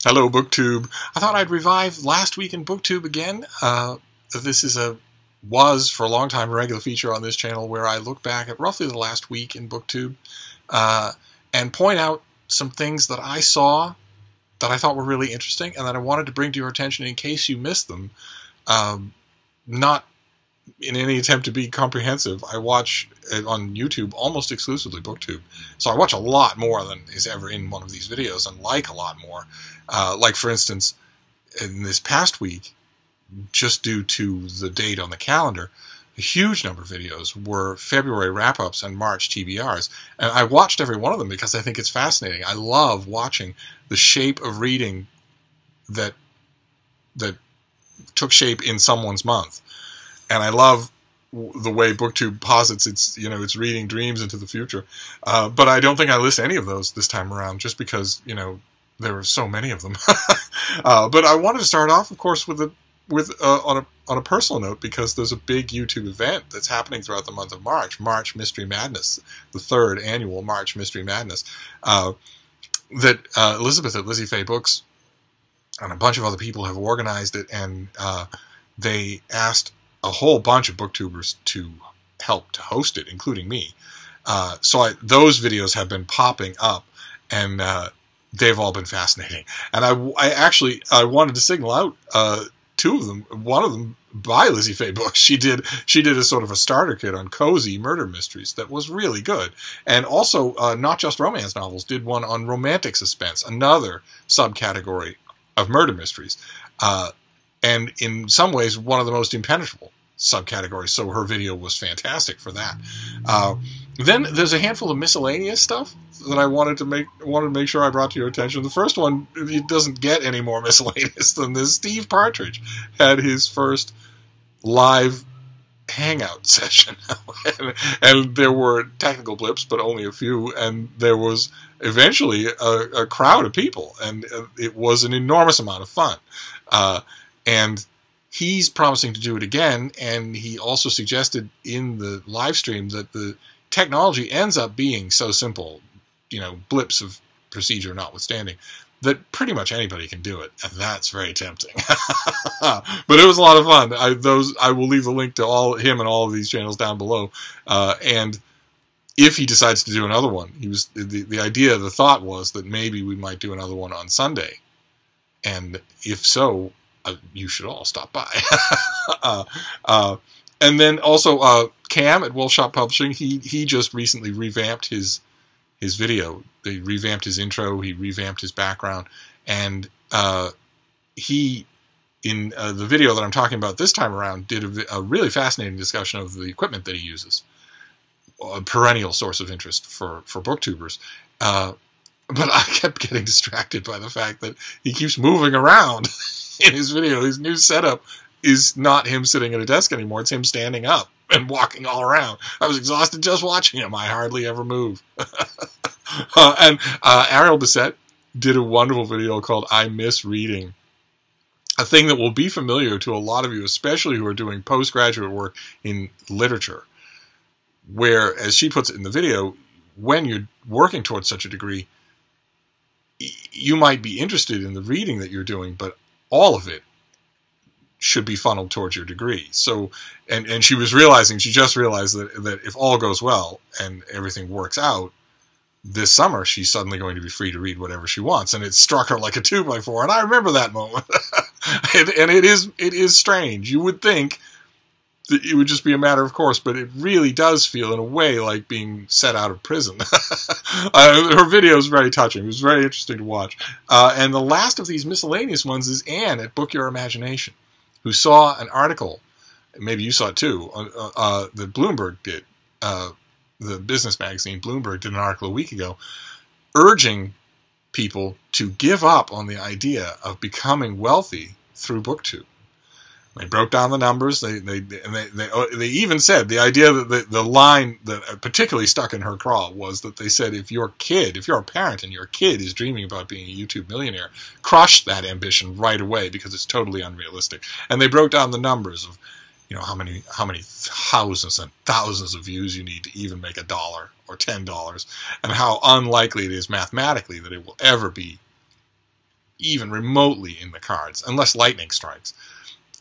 Hello, BookTube. I thought I'd revive Last Week in BookTube again. This was for a long time a regular feature on this channel where I look back at roughly the last week in BookTube and point out some things that I saw that I thought were really interesting and that I wanted to bring to your attention in case you missed them. Not in any attempt to be comprehensive. I watch on YouTube almost exclusively BookTube, so I watch a lot more than is ever in one of these videos and like a lot more. Like, for instance, in this past week, just due to the date on the calendar, a huge number of videos were February wrap-ups and March TBRs. And I watched every one of them because I think it's fascinating. I love watching the shape of reading that took shape in someone's month. And I love the way BookTube posits its reading dreams into the future. But I don't think I list any of those this time around just because, there were so many of them. But I wanted to start off, of course, on a personal note, because there's a big YouTube event that's happening throughout the month of March, March Mystery Madness, the third annual March Mystery Madness, that Elizabeth at LizzieFayeLovesBooks and a bunch of other people have organized it, and they asked a whole bunch of booktubers to help to host it, including me. So those videos have been popping up, and they've all been fascinating. And I wanted to single out two of them. One of them by LizzieFayeLovesBooks. She did a sort of a starter kit on cozy murder mysteries that was really good. And also, Not Just Romance Novels did one on romantic suspense, another subcategory of murder mysteries. And in some ways, one of the most impenetrable subcategories. So her video was fantastic for that. Then there's a handful of miscellaneous stuff that I wanted to make sure I brought to your attention. The first one, it doesn't get any more miscellaneous than this. Steve Partridge had his first live hangout session, and there were technical blips, but only a few. And there was eventually a crowd of people, and it was an enormous amount of fun. And he's promising to do it again, and he also suggested in the live stream that the technology ends up being so simple, blips of procedure notwithstanding, that pretty much anybody can do it, and that's very tempting. But it was a lot of fun. I will leave the link to him and all of these channels down below. And if he decides to do another one, the thought was that maybe we might do another one on Sunday, and if so, you should all stop by. And then also Cam at Wolfshot Publishing, he just recently revamped his video. They revamped his intro, he revamped his background, and he, in the video that I'm talking about this time around, did a really fascinating discussion of the equipment that he uses, a perennial source of interest for booktubers. But I kept getting distracted by the fact that he keeps moving around in his video. His new setup is not him sitting at a desk anymore. It's him standing up and walking all around. I was exhausted just watching him. I hardly ever move. And Ariel Bissett did a wonderful video called I Miss Reading, a thing that will be familiar to a lot of you, especially who are doing postgraduate work in literature, where, as she puts it in the video, when you're working towards such a degree, you might be interested in the reading that you're doing, but all of it should be funneled towards your degree. So, and she just realized that if all goes well and everything works out, this summer she's suddenly going to be free to read whatever she wants. And it struck her like a 2x4. And I remember that moment. and it is strange. You would think that it would just be a matter of course, but it really does feel in a way like being set out of prison. Her video is very touching. It was very interesting to watch. And the last of these miscellaneous ones is Anne at Book Your Imagination, who saw an article, maybe you saw it too, that Bloomberg did. The business magazine Bloomberg did an article a week ago urging people to give up on the idea of becoming wealthy through BookTube. They broke down the numbers. They even said the idea that the line that particularly stuck in her craw was that they said if you're a parent and your kid is dreaming about being a YouTube millionaire, crush that ambition right away because it's totally unrealistic. And they broke down the numbers of how many thousands and thousands of views you need to even make $1 or $10, and how unlikely it is mathematically that it will ever be even remotely in the cards, unless lightning strikes.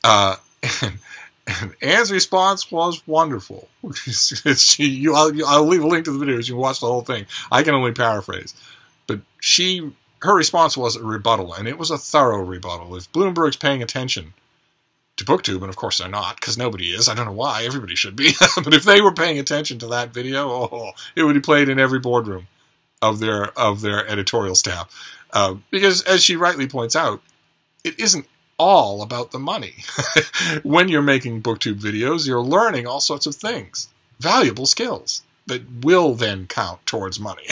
And Anne's response was wonderful. I'll leave a link to the video so you can watch the whole thing. I can only paraphrase. But her response was a rebuttal, and it was a thorough rebuttal. If Bloomberg's paying attention to BookTube, and of course they're not, because nobody is. I don't know why. Everybody should be. But if they were paying attention to that video, it would be played in every boardroom of their editorial staff. Because, as she rightly points out, it isn't all about the money. When you're making BookTube videos, you're learning all sorts of things, valuable skills that will then count towards money.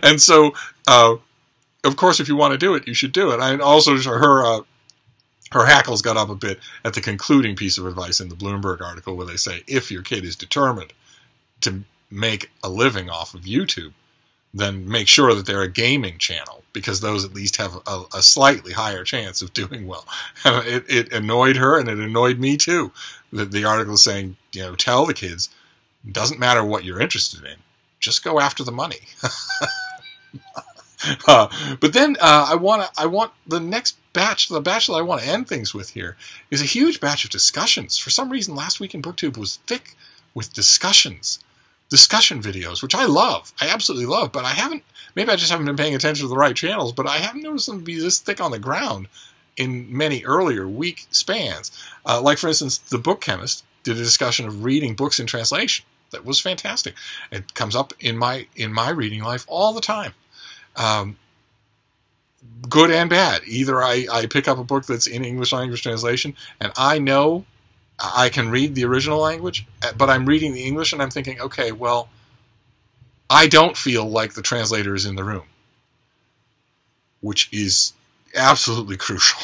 And so, of course, if you want to do it, you should do it. And also, her hackles got up a bit at the concluding piece of advice in the Bloomberg article, where they say, if your kid is determined to make a living off of YouTube, then make sure that they're a gaming channel, because those at least have a slightly higher chance of doing well. It annoyed her, and it annoyed me too. The article is saying, tell the kids, it doesn't matter what you're interested in, just go after the money. But then I want the next batch, the batch that I want to end things with here, is a huge batch of discussions. For some reason, last week in BookTube was thick with discussion videos, which I love. I absolutely love, but maybe I just haven't been paying attention to the right channels, but I haven't noticed them be this thick on the ground in many earlier week spans. Like, for instance, the BookChemist did a discussion of reading books in translation. That was fantastic. It comes up in my reading life all the time. Good and bad. Either I pick up a book that's in English language translation, and I know I can read the original language, but I'm reading the English and I'm thinking, okay, well, I don't feel like the translator is in the room, which is absolutely crucial.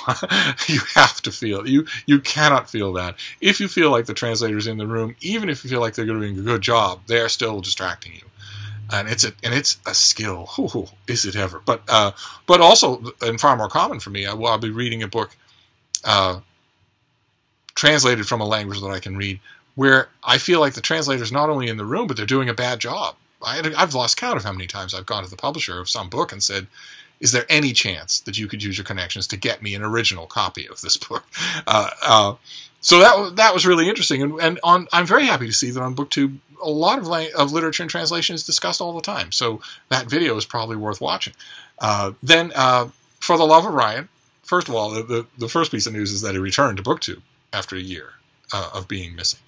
You have to feel, you cannot feel that. If you feel like the translator is in the room, even if you feel like they're doing a good job, they are still distracting you. And it's a skill. Ooh, is it ever? But also, and far more common for me, I'll be reading a book translated from a language that I can read, where I feel like the translator's not only in the room, but they're doing a bad job. I've lost count of how many times I've gone to the publisher of some book and said, is there any chance that you could use your connections to get me an original copy of this book? So that was really interesting. And I'm very happy to see that on BookTube, a lot of literature and translation is discussed all the time. So that video is probably worth watching. Then, For the Love of Ryan, first of all, the first piece of news is that he returned to BookTube after a year of being missing.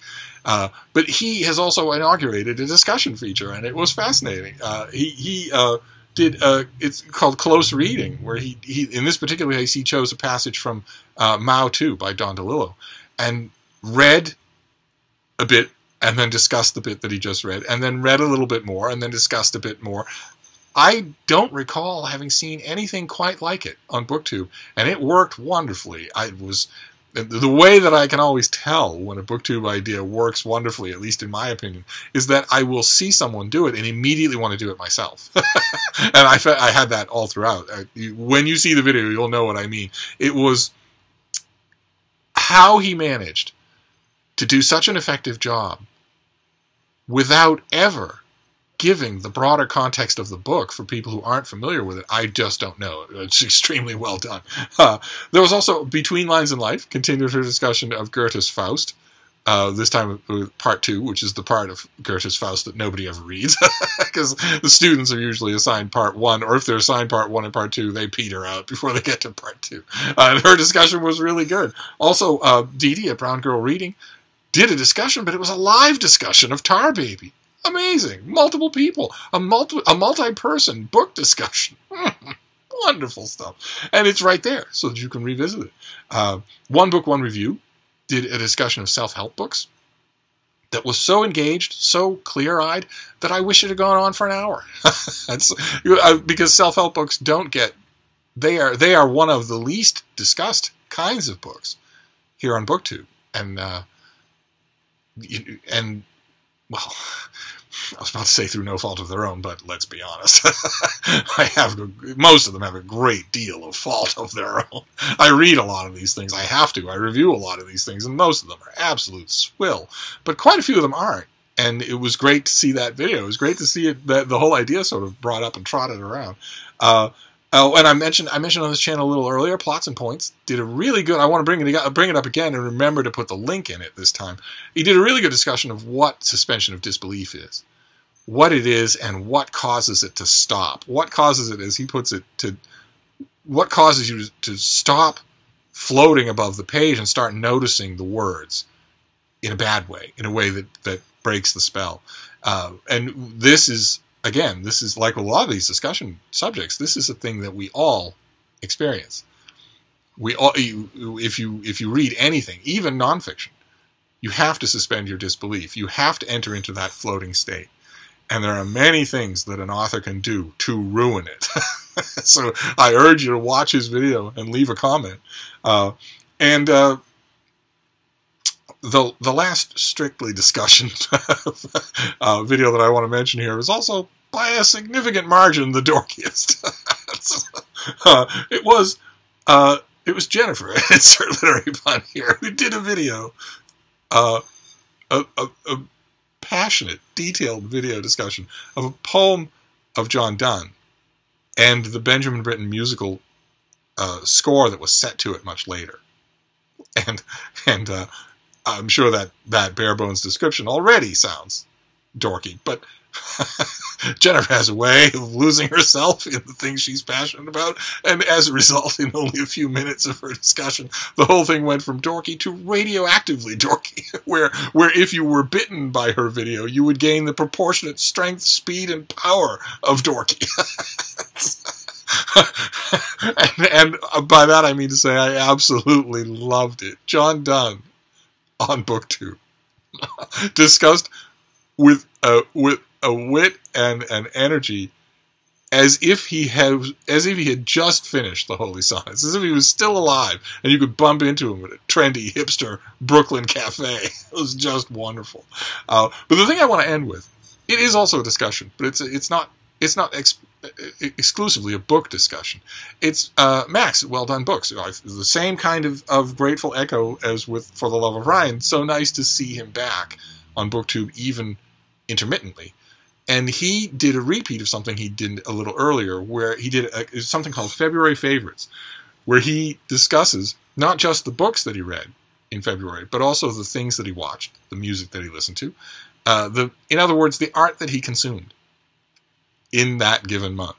But he has also inaugurated a discussion feature, and it was fascinating. He did it's called Close Reading, where he in this particular case he chose a passage from Mao II by Don DeLillo, and read a bit and then discussed the bit that he just read, and then read a little bit more and then discussed a bit more. I don't recall having seen anything quite like it on BookTube, and it worked wonderfully. The way that I can always tell when a BookTube idea works wonderfully, at least in my opinion, is that I will see someone do it and immediately want to do it myself. And I had that all throughout. When you see the video, you'll know what I mean. It was how he managed to do such an effective job without ever giving the broader context of the book for people who aren't familiar with it. I just don't know. It's extremely well done. There was also, Between Lines in Life, continued her discussion of Goethe's Faust, this time with part 2, which is the part of Goethe's Faust that nobody ever reads, because the students are usually assigned part 1, or if they're assigned part 1 and part 2, they peter out before they get to part 2. And her discussion was really good. Also, Dee Dee at Brown Girl Reading did a discussion, but it was a live discussion of Tar Baby. Amazing. Multiple people. A multi-person book discussion. Wonderful stuff. And it's right there so that you can revisit it. One Book, One Review did a discussion of self-help books that was so engaged, so clear-eyed, that I wish it had gone on for an hour. Because self-help books don't get... They are one of the least discussed kinds of books here on BookTube. And well, I was about to say through no fault of their own, but let's be honest. Most of them have a great deal of fault of their own. I read a lot of these things. I have to. I review a lot of these things, and most of them are absolute swill. But quite a few of them aren't. And it was great to see that video. It was great to see it, the whole idea sort of brought up and trotted around. Oh, and I mentioned on this channel a little earlier, Plots and Points did a really good. I want to bring it up again and remember to put the link in it this time. He did a really good discussion of what suspension of disbelief is, what it is, and what causes it to stop. What causes it, as he puts it, what causes you to stop floating above the page and start noticing the words in a bad way, in a way that breaks the spell. And this is, again, this is like a lot of these discussion subjects. This is a thing that we all experience. We all, if you read anything, even nonfiction, you have to suspend your disbelief. You have to enter into that floating state. And there are many things that an author can do to ruin it. So I urge you to watch his video and leave a comment. The last strictly discussion video that I want to mention here is also by a significant margin the dorkiest. It was Jennifer at Insert Literary Pun here who did a video, a passionate, detailed video discussion of a poem of John Donne and the Benjamin Britten musical score that was set to it much later. And I'm sure that bare bones description already sounds dorky, but Jennifer has a way of losing herself in the things she's passionate about, and as a result, in only a few minutes of her discussion, the whole thing went from dorky to radioactively dorky, where if you were bitten by her video, you would gain the proportionate strength, speed, and power of dorky. and by that I mean to say I absolutely loved it. John Donne on BookTube discussed with a wit and an energy as if he had just finished the Holy Sonnets, as if he was still alive and you could bump into him at a trendy hipster Brooklyn cafe. It was just wonderful. But the thing I want to end with, it is also a discussion, but it's not exclusively a book discussion. It's Max at WellDoneBooks. The same kind of grateful echo as with For the Love of Ryan. So nice to see him back on BookTube, even intermittently. And he did a repeat of something he did a little earlier, where he did something called February Favorites, where he discusses not just the books that he read in February, but also the things that he watched, the music that he listened to, in other words, the art that he consumed in that given month.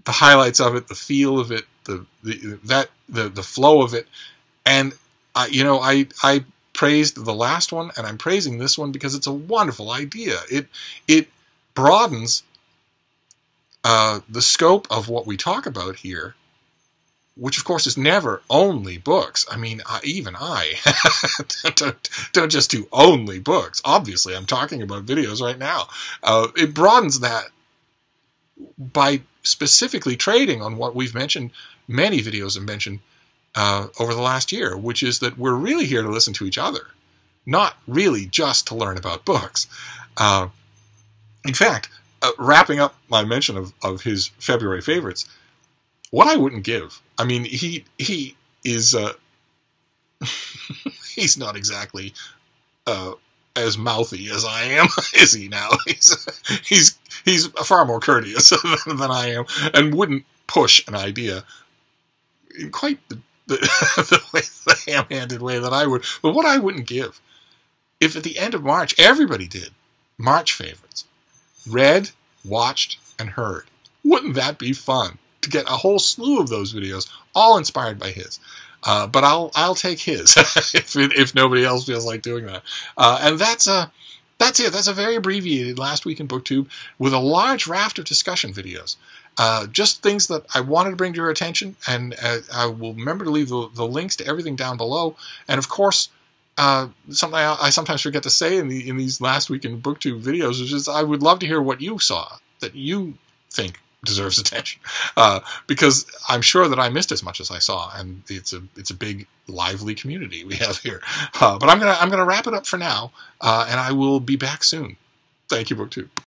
The highlights of it, the feel of it, the flow of it. And I praised the last one, and I'm praising this one because it's a wonderful idea. It broadens the scope of what we talk about here, which of course is never only books. I mean, even I don't just do only books. Obviously, I'm talking about videos right now. It broadens that by specifically trading on what we've mentioned, many videos have mentioned over the last year, which is that we're really here to listen to each other, not really just to learn about books. In fact, wrapping up my mention of his February favorites, what I wouldn't give. I mean, he is he's not exactly as mouthy as I am, is he now? He's far more courteous than I am, and wouldn't push an idea in quite the ham-handed way that I would. But what I wouldn't give, if at the end of March everybody did March favorites, read, watched, and heard, wouldn't that be fun to get a whole slew of those videos, all inspired by his? But I'll take his if nobody else feels like doing that. And that's it. That's a very abbreviated Last Week in BookTube with a large raft of discussion videos. Just things that I wanted to bring to your attention, and I will remember to leave the links to everything down below. And of course, something I sometimes forget to say in these Last Week in BookTube videos is just I would love to hear what you saw that you think deserves attention, because I'm sure that I missed as much as I saw, and it's a big, lively community we have here. But I'm gonna wrap it up for now, and I will be back soon. Thank you, BookTube.